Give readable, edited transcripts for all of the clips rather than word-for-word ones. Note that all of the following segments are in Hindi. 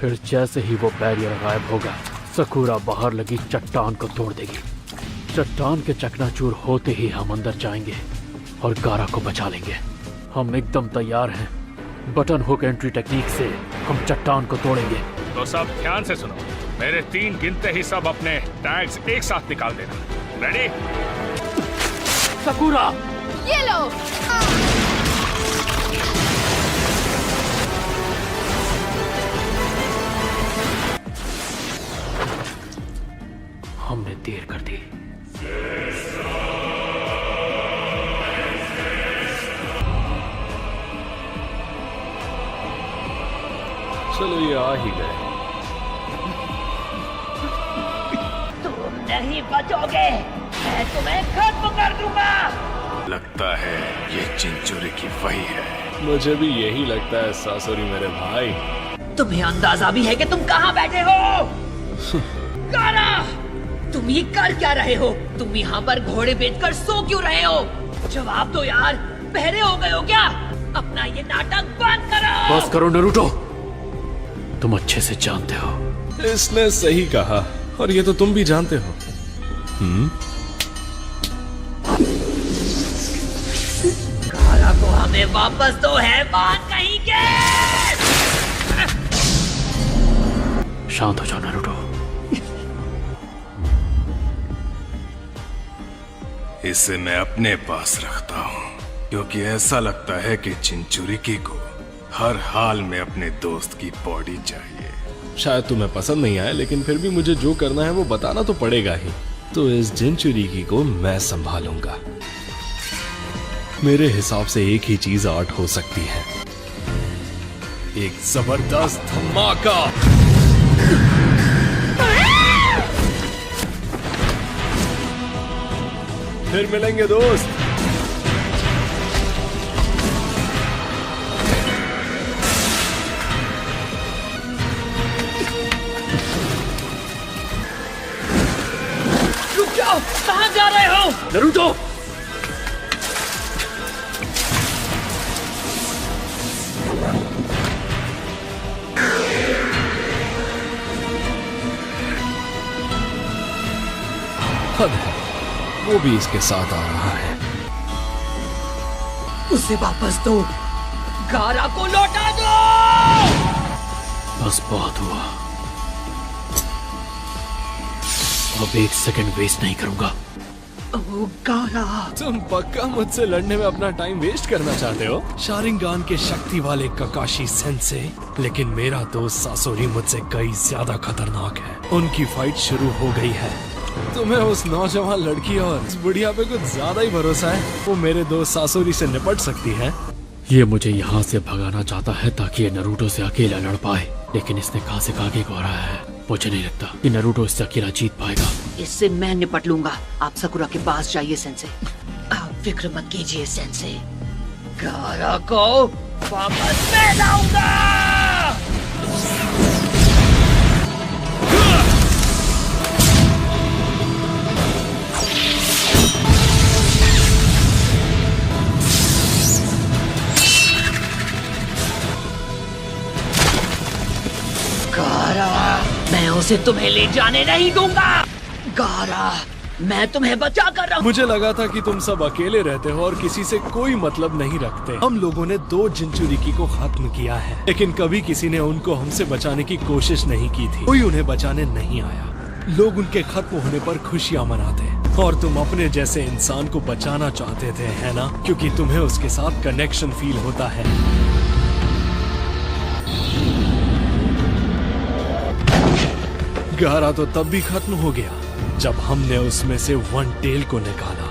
फिर जैसे ही वो बैरियर गायब होगा, सकूरा बाहर लगी चट्टान को तोड़ देगी। चट्टान के चकनाचूर होते ही हम अंदर जाएंगे और गारा को बचा लेंगे। हम एकदम तैयार हैं। बटन हुक एंट्री टेक्निक से हम चट्टान को तोड़ेंगे। तो सब ध्यान से सुनो, मेरे 3 गिनते ही सब अपने टैग्स एक साथ निकाल देना। रेडी? सकूरा! ये लो। हमने देर कर दी। चलो ये आ ही गए। तुम नहीं बचोगे, मैं तुम्हें खत्म कर दूंगा। लगता है ये चिंचुरी की वही है। मुझे भी यही लगता है सासुरी मेरे भाई। तुम्हें अंदाजा भी है कि तुम कहाँ बैठे हो? गारा, तुम ये कर क्या रहे हो? तुम यहाँ पर घोड़े बेचकर सो क्यों रहे हो? जवाब दो यार, बहरे हो गए हो क्या? अपना ये नाटक बंद करो। बस करो नरूटो, तुम अच्छे से जानते हो। इसने सही कहा, और ये तो तुम भी जानते हो। गारा को हमें वापस दो, हैवान कहीं के। शांत हो जाओ नरूटो। इसे मैं अपने पास रखता हूँ क्योंकि ऐसा लगता है कि चिंचुरिकी को हर हाल में अपने दोस्त की बॉडी चाहिए। शायद तुम्हें पसंद नहीं आए, लेकिन फिर भी मुझे जो करना है वो बताना तो पड़ेगा ही। तो इस चिंचुरिकी को मैं संभालूंगा। मेरे हिसाब से एक ही चीज आर्ट हो सकती है, एक जबरदस्त धमाका। फिर मिलेंगे दोस्त। रुक जाओ, कहाँ जा रहे हो? नरूटो! हद है, वो भी इसके साथ आ रहा है। उसे वापस दो, गारा को लौटा दो। बस बहुत हुआ, अब 1 सेकंड वेस्ट नहीं करूंगा। ओ गारा, तुम पक्का मुझसे लड़ने में अपना टाइम वेस्ट करना चाहते हो? शारिंगान के शक्ति वाले ककाशी सेंसे, लेकिन मेरा दोस्त सासोरी मुझसे कई ज्यादा खतरनाक है। उनकी फाइट शुरू हो गई है। तुम्हें उस नौजवान लड़की और उस बुढ़िया पे कुछ ज्यादा ही भरोसा है। वो मेरे दोस्त सासोरी से निपट सकती है। ये मुझे यहाँ से भगाना चाहता है ताकि ये नरूटो से अकेला लड़ पाए, लेकिन इसने कासेकागे को हराया है। मुझे नहीं लगता कि नरूटो इससे अकेला जीत पाएगा। इससे मैं निपट लूंगा। आप सकुरा के पास जाइए सेंसे। आप फिक्र मत कीजिए सेंसे, गारा को वापस मैं लाऊंगा। गारा, मैं उसे तुम्हें ले जाने नहीं दूंगा। गारा, मैं तुम्हें बचा कर रहा हूँ। मुझे लगा था कि तुम सब अकेले रहते हो और किसी से कोई मतलब नहीं रखते। हम लोगों ने 2 चिंचुरिकी को खत्म किया है, लेकिन कभी किसी ने उनको हमसे बचाने की कोशिश नहीं की थी। कोई उन्हें बचाने नहीं आया। लोग उनके खत्म होने पर खुशियां मनाते, और तुम अपने जैसे इंसान को बचाना चाहते थे, है ना? क्योंकि तुम्हें उसके साथ कनेक्शन फील होता है। गारा तो तब भी खत्म हो गया जब हमने उसमें से वन टेल को निकाला।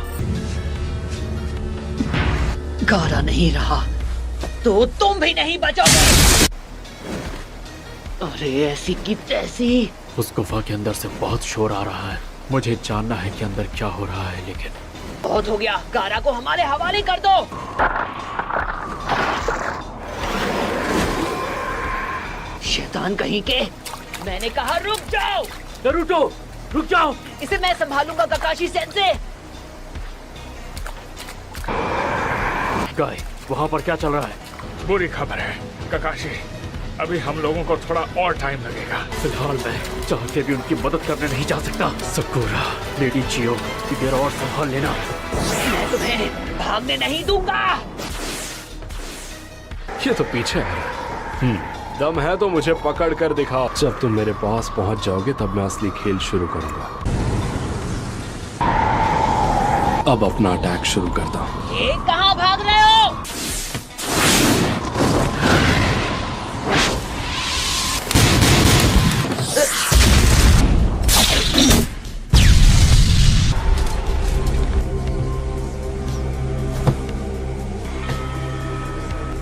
गारा नहीं रहा तो तुम भी नहीं बचोगे। अरे ऐसी की तैसी। उस गुफा के अंदर से बहुत शोर आ रहा है। मुझे जानना है कि अंदर क्या हो रहा है, लेकिन बहुत हो गया। गारा को हमारे हवाले कर दो। शैतान कहीं के, मैंने कहा रुक जाओ। नरूटो, रुक जाओ। इसे मैं संभालूंगा ककाशी सेंसे। गाय, वहाँ पर क्या चल रहा है? बुरी खबर है ककाशी, अभी हम लोगों को थोड़ा और टाइम लगेगा। फिलहाल मैं चाह के भी उनकी मदद करने नहीं जा सकता। सकुरा, लेडी चियो, इधर और संभाल लेना। मैं तुम्हें भागने नहीं दूंगा। ये तो पीछे है। दम है तो मुझे पकड़ कर दिखाओ। जब तुम मेरे पास पहुंच जाओगे तब मैं असली खेल शुरू करूंगा। अब अपना अटैक शुरू करता हूँ। ये कहाँ भाग रहे हो?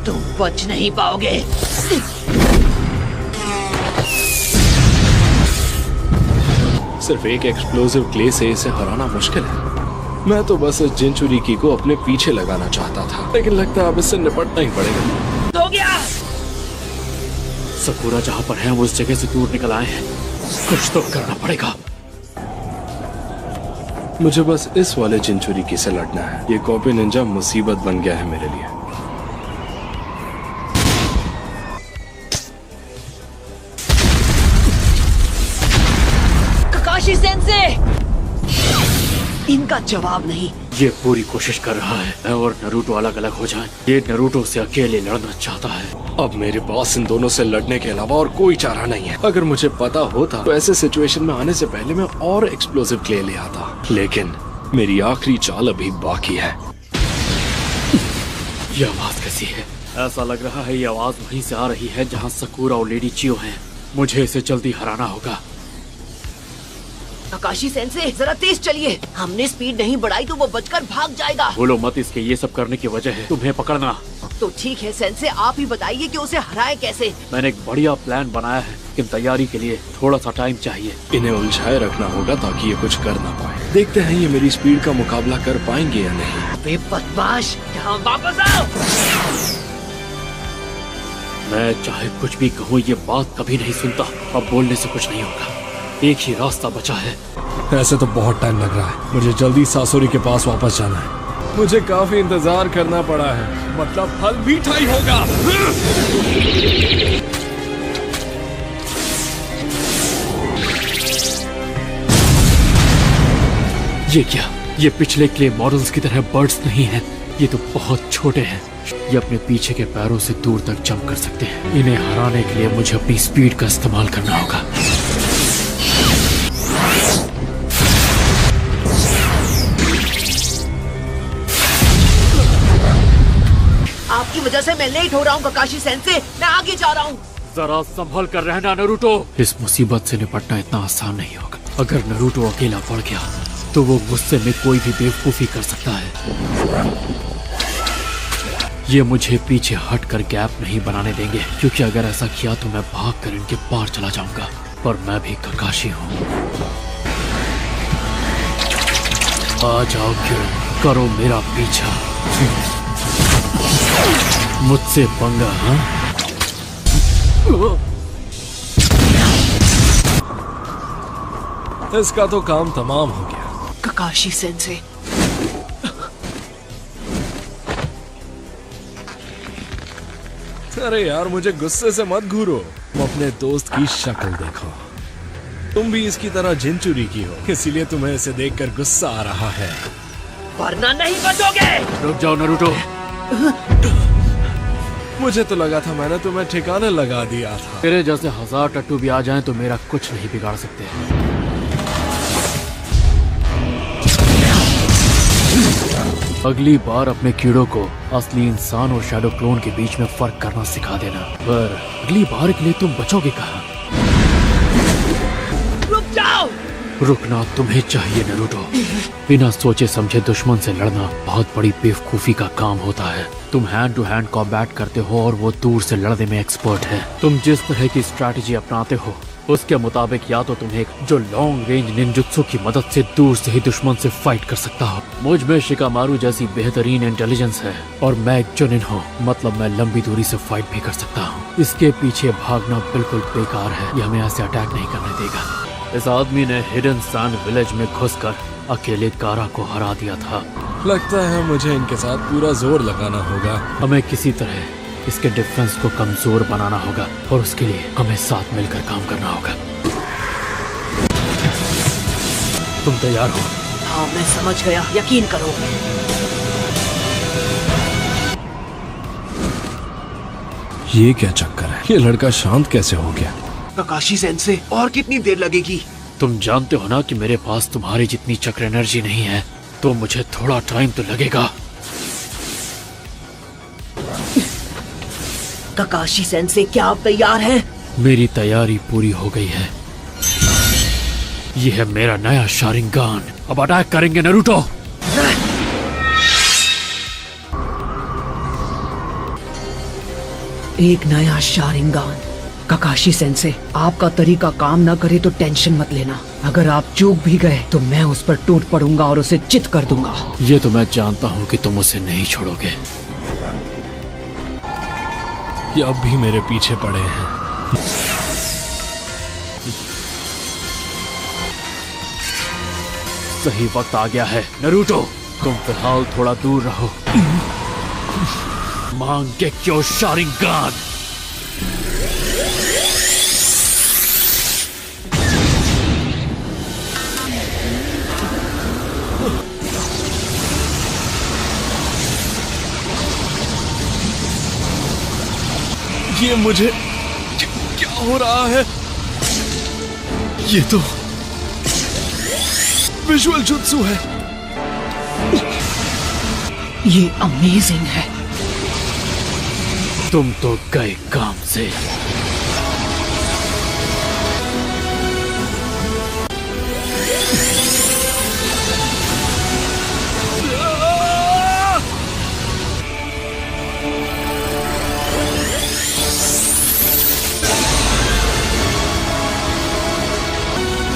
तुम बच नहीं पाओगे। सिर्फ एक एक्सप्लोसिव क्ले से इसे हराना मुश्किल है। मैं तो बस इस जिनचुरिकी को अपने पीछे लगाना चाहता था, लेकिन लगता है अब इससे निपटना ही पड़ेगा। हो गया। सकुरा जहाँ पर है वो इस जगह से दूर निकल आए हैं। कुछ तो करना पड़ेगा। मुझे बस इस वाले जिनचुरिकी से लड़ना है। ये कॉपी निंजा मुसीबत बन गया है मेरे लिए। काकाशी सेंसे, इनका जवाब नहीं। ये पूरी कोशिश कर रहा है मैं और नरूटो अलग अलग हो जाएं। ये नरूटो से अकेले लड़ना चाहता है। अब मेरे पास इन दोनों से लड़ने के अलावा और कोई चारा नहीं है। अगर मुझे पता होता तो ऐसे सिचुएशन में आने से पहले मैं और एक्सप्लोसिव क्ले ले आता, लेकिन मेरी आखिरी चाल अभी बाकी है। ये आवाज कैसी है? ऐसा लग रहा है ये आवाज वहीं से आ रही है जहाँ सकुरा और लेडी चियो हैं। मुझे इसे जल्दी हराना होगा। काकाशी सेंसे, जरा तेज चलिए। हमने स्पीड नहीं बढ़ाई तो वो बचकर भाग जाएगा। बोलो मत, इसके ये सब करने की वजह है तुम्हें पकड़ना। तो ठीक है सेंसे, आप ही बताइए कि उसे हराए कैसे। मैंने एक बढ़िया प्लान बनाया है, लेकिन तैयारी के लिए थोड़ा सा टाइम चाहिए। इन्हें उलझाए रखना होगा ताकि ये कुछ कर ना पाए। देखते हैं ये मेरी स्पीड का मुकाबला कर पाएंगे या नहीं। वे बदमाश, यहाँ वापस आओ। मैं चाहे कुछ भी कहूँ ये बात कभी नहीं सुनता। अब बोलने से कुछ नहीं होगा। एक ही रास्ता बचा है। ऐसे तो बहुत टाइम लग रहा है। मुझे जल्दी सासुरी के पास वापस जाना है। मुझे काफी इंतजार करना पड़ा है, मतलब फल मीठा ही होगा। ये क्या? ये पिछले क्ले मॉडल्स की तरह बर्ड्स नहीं हैं। ये तो बहुत छोटे हैं। ये अपने पीछे के पैरों से दूर तक जंप कर सकते हैं। इन्हें हराने के लिए मुझे अपनी स्पीड का इस्तेमाल करना होगा। आपकी वजह से मैं लेट हो रहा हूँ काकाशी सेंसे, मैं आगे जा रहा हूँ। जरा संभल कर रहना नरूटो। इस मुसीबत से निपटना इतना आसान नहीं होगा। अगर नरूटो अकेला पड़ गया तो वो गुस्से में कोई भी बेवकूफी कर सकता है। ये मुझे पीछे हट कर गैप नहीं बनाने देंगे, क्योंकि अगर ऐसा किया तो मैं भाग कर इनके पार चला जाऊंगा। पर मैं भी काकाशी हूँ। आ जाओ किरण, करो मेरा पीछा। मुझसे पंगा? हाँ, इसका तो काम तमाम हो गया। काकाशी सेंसे, अरे यार, मुझे गुस्से से मत घूरो। तुम अपने दोस्त की शक्ल देखो। तुम भी इसकी तरह जिनचुरी की हो, इसीलिए तुम्हें इसे देखकर गुस्सा आ रहा है। वरना नहीं बचोगे। रुक जाओ नरूटो। मुझे तो लगा था मैंने तुम्हें ठिकाने लगा दिया था। तेरे जैसे 1000 टट्टू भी आ जाएं तो मेरा कुछ नहीं बिगाड़ सकते। अगली बार अपने कीड़ों को असली इंसान और शैडो क्लोन के बीच में फर्क करना सिखा देना। पर अगली बार के लिए तुम बचोगे कहाँ? रुक जाओ। रुकना तुम्हें चाहिए नरूटो। बिना सोचे समझे दुश्मन से लड़ना बहुत बड़ी बेवकूफी का काम होता है। तुम हैंड टू हैंड कॉम्बैट करते हो और वो दूर से लड़ने में एक्सपर्ट है। तुम जिस तरह की स्ट्रैटेजी अपनाते हो उसके मुताबिक या तो तुम एक जो लॉन्ग रेंज निंजुत्सु की मदद से दूर से ही दुश्मन से फाइट कर सकता हो। मुझ में शिकामारू जैसी बेहतरीन इंटेलिजेंस है और मैं एक जुनिन हूँ, मतलब मैं लंबी दूरी से फाइट भी कर सकता हूँ। इसके पीछे भागना बिल्कुल बेकार है। ये हमें ऐसे अटैक नहीं करने देगा। इस आदमी ने हिडन सैंड विलेज में घुसकर अकेले गारा को हरा दिया था। लगता है मुझे इनके साथ पूरा जोर लगाना होगा। हमें किसी तरह इसके डिफेंस को कमजोर बनाना होगा और उसके लिए हमें साथ मिलकर काम करना होगा। तुम तैयार हो? हाँ, मैं समझ गया, यकीन करो। ये क्या चक्कर है? ये लड़का शांत कैसे हो गया? ककाशी सेंसे, और कितनी देर लगेगी? तुम जानते हो ना कि मेरे पास तुम्हारी जितनी चक्र एनर्जी नहीं है, तो मुझे थोड़ा टाइम तो लगेगा। ककाशी सेंसे, क्या आप तैयार हैं? मेरी तैयारी पूरी हो गई है। यह है मेरा नया शारिंगान। अब अटैक करेंगे नारुतो। एक नया शारिंगान। ककाशी सेंसे, आपका तरीका काम ना करे तो टेंशन मत लेना। अगर आप चूक भी गए तो मैं उस पर टूट पड़ूंगा और उसे चित कर दूंगा। ये तो मैं जानता हूँ कि तुम उसे नहीं छोड़ोगे। ये अब भी मेरे पीछे पड़े हैं। सही वक्त आ गया है नारुतो, तुम फिलहाल थोड़ा दूर रहो। मांगेक्यो शारिंगान। ये मुझे क्या हो रहा है? ये तो विजुअल जुत्सु है। ये अमेजिंग है। तुम तो गए काम से।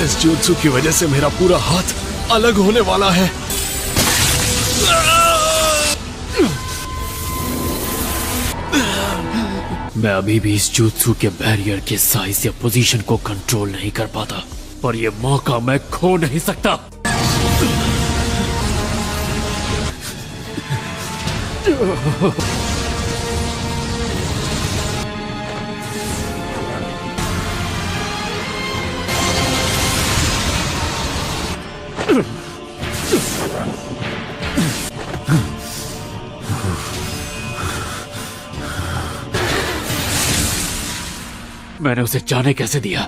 इस जुत्सु की वजह से मेरा पूरा हाथ अलग होने वाला है। मैं अभी भी इस जुत्सु के बैरियर के साइज या पोजीशन को कंट्रोल नहीं कर पाता, पर यह मौका मैं खो नहीं सकता। मैंने उसे जाने कैसे दिया?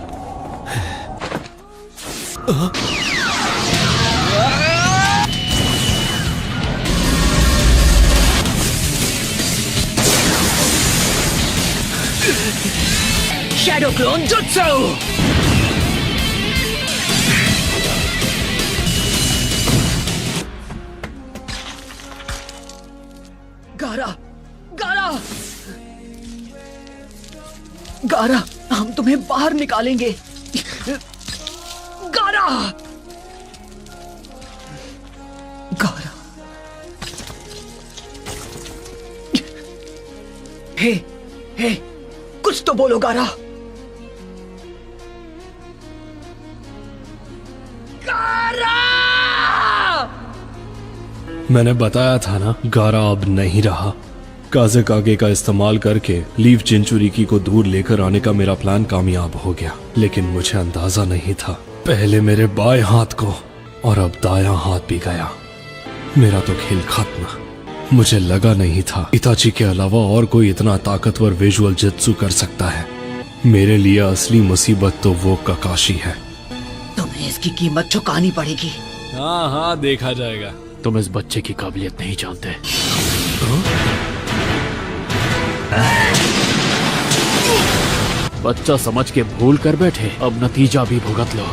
Shadow clone jutsu. गारा, गारा, गारा, हम तुम्हें बाहर निकालेंगे। गारा, गारा। हे, हे, कुछ तो बोलो गारा। गारा! मैंने बताया था ना, गारा अब नहीं रहा। काज़ेकागे का इस्तेमाल करके लीफ जिंचुरिकी को दूर लेकर आने का मेरा प्लान कामयाब हो गया, लेकिन मुझे अंदाजा नहीं था। पहले मेरे बाएं हाथ को और अब दायां हाथ भी गया। मेरा तो खेल खत्म। मुझे लगा नहीं था इताची के अलावा और कोई इतना ताकतवर विजुअल जित्सु कर सकता है। मेरे लिए असली मुसीबत तो वो ककाशी है। तुम्हें इसकी कीमत चुकानी पड़ेगी। हाँ हाँ, देखा जाएगा। तुम इस बच्चे की काबिलियत नहीं जानते। बच्चा समझ के भूल कर बैठे, अब नतीजा भी भुगत लो।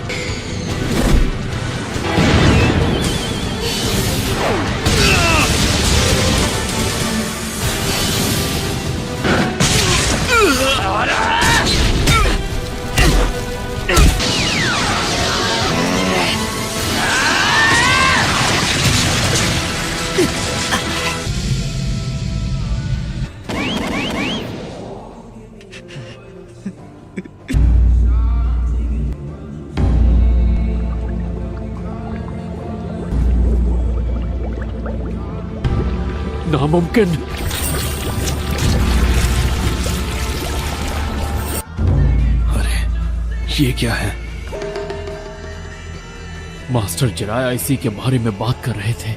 नामुमकिन। ये क्या है? मास्टर जिराया इसी के बारे में बात कर रहे थे।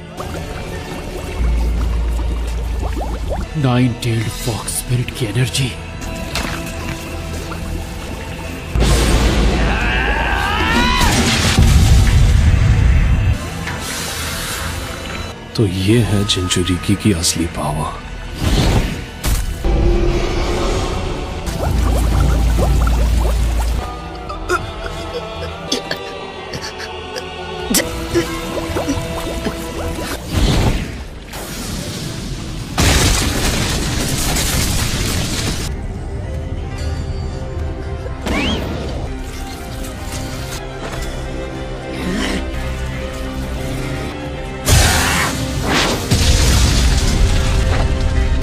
9-tailed फॉक्स स्पिरिट की एनर्जी। तो ये है जिंचुरिकी की असली पावर।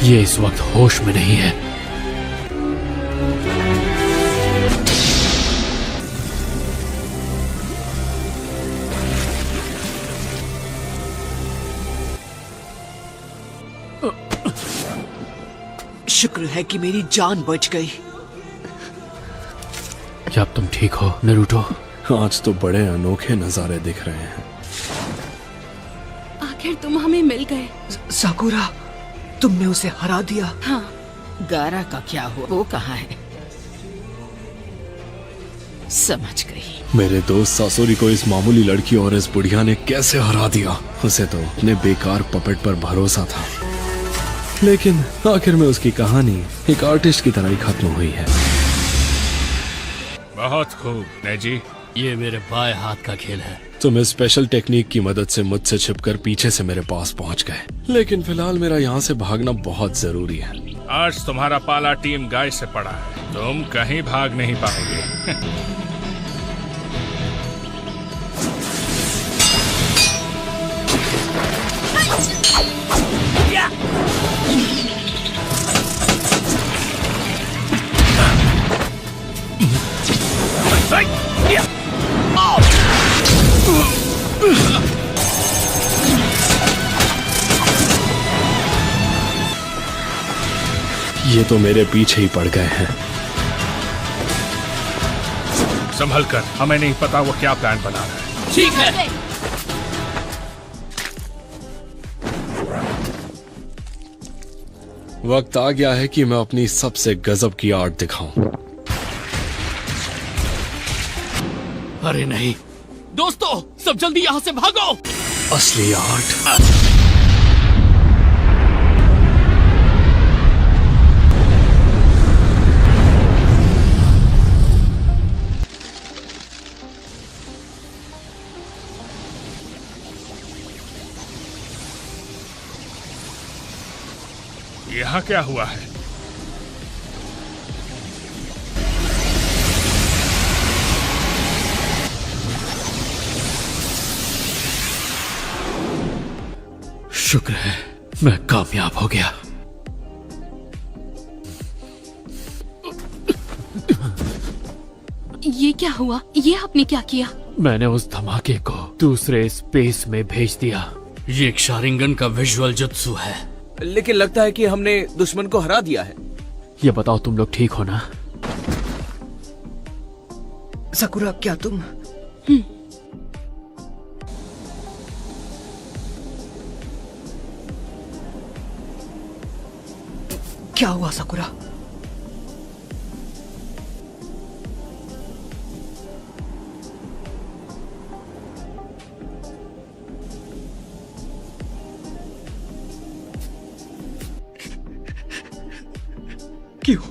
ये इस वक्त होश में नहीं है। शुक्र है कि मेरी जान बच गई। क्या अब तुम ठीक हो नरूटो? आज तो बड़े अनोखे नजारे दिख रहे हैं। आखिर तुम हमें मिल गए। साकुरा, तुमने उसे हरा दिया। हाँ, गारा का क्या हुआ? वो कहाँ है? समझ गई। मेरे दोस्त सासोरी को इस मामूली लड़की और इस बुढ़िया ने कैसे हरा दिया। उसे तो अपने बेकार पपेट पर भरोसा था, लेकिन आखिर में उसकी कहानी एक आर्टिस्ट की तरह ही खत्म हुई है। बहुत खूब नेजी। ये मेरे बाएं हाथ का खेल है। तुम इस स्पेशल टेक्निक की मदद से मुझसे छिपकर पीछे से मेरे पास पहुंच गए, लेकिन फिलहाल मेरा यहाँ से भागना बहुत जरूरी है। आज तुम्हारा पाला टीम गाय से पड़ा है, तुम कहीं भाग नहीं पाओगे। ये तो मेरे पीछे ही पड़ गए हैं। संभल कर, हमें नहीं पता वो क्या प्लान बना रहा है। ठीक है। वक्त आ गया है कि मैं अपनी सबसे गजब की आर्ट दिखाऊं। अरे नहीं दोस्तों, सब जल्दी यहाँ से भागो। असली आर्ट। यहाँ क्या हुआ है? शुक्र है मैं कामयाब हो गया। ये क्या हुआ? ये आपने क्या किया? मैंने उस धमाके को दूसरे स्पेस में भेज दिया। ये एक शारिंगन का विजुअल जुत्सु है। लेकिन लगता है कि हमने दुश्मन को हरा दिया है। ये बताओ तुम लोग ठीक हो ना? साकुरा, क्या तुम? क्या हुआ साकुरा? क्यों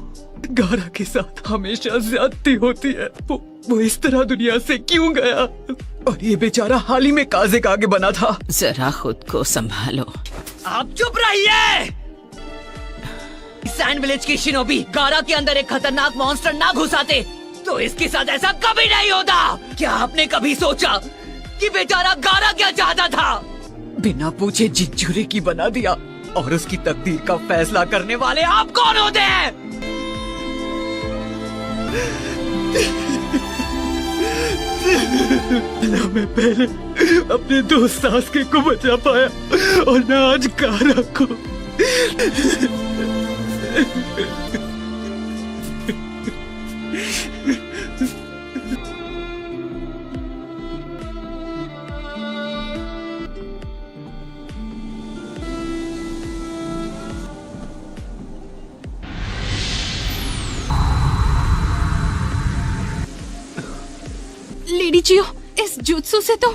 गारा के साथ हमेशा ज्यादती होती है? वो इस तरह दुनिया से क्यों गया? और ये बेचारा हाल ही में काजे का आगे बना था। जरा खुद को संभालो। आप चुप रहिए। सैंड विलेज की शिनोबी गारा के अंदर एक खतरनाक मॉन्स्टर ना घुसाते तो इसके साथ ऐसा कभी नहीं होता। क्या आपने कभी सोचा कि बेचारा गारा क्या चाहता था? बिना पूछे जिंचुरी की बना दिया, और उसकी तकदीर का फैसला करने वाले आप कौन होते हैं? ना मैं पहले अपने दोस्त सासके को बचा पाया, और ना आज गारा को। एडीचियो, इस जुत्सु से तो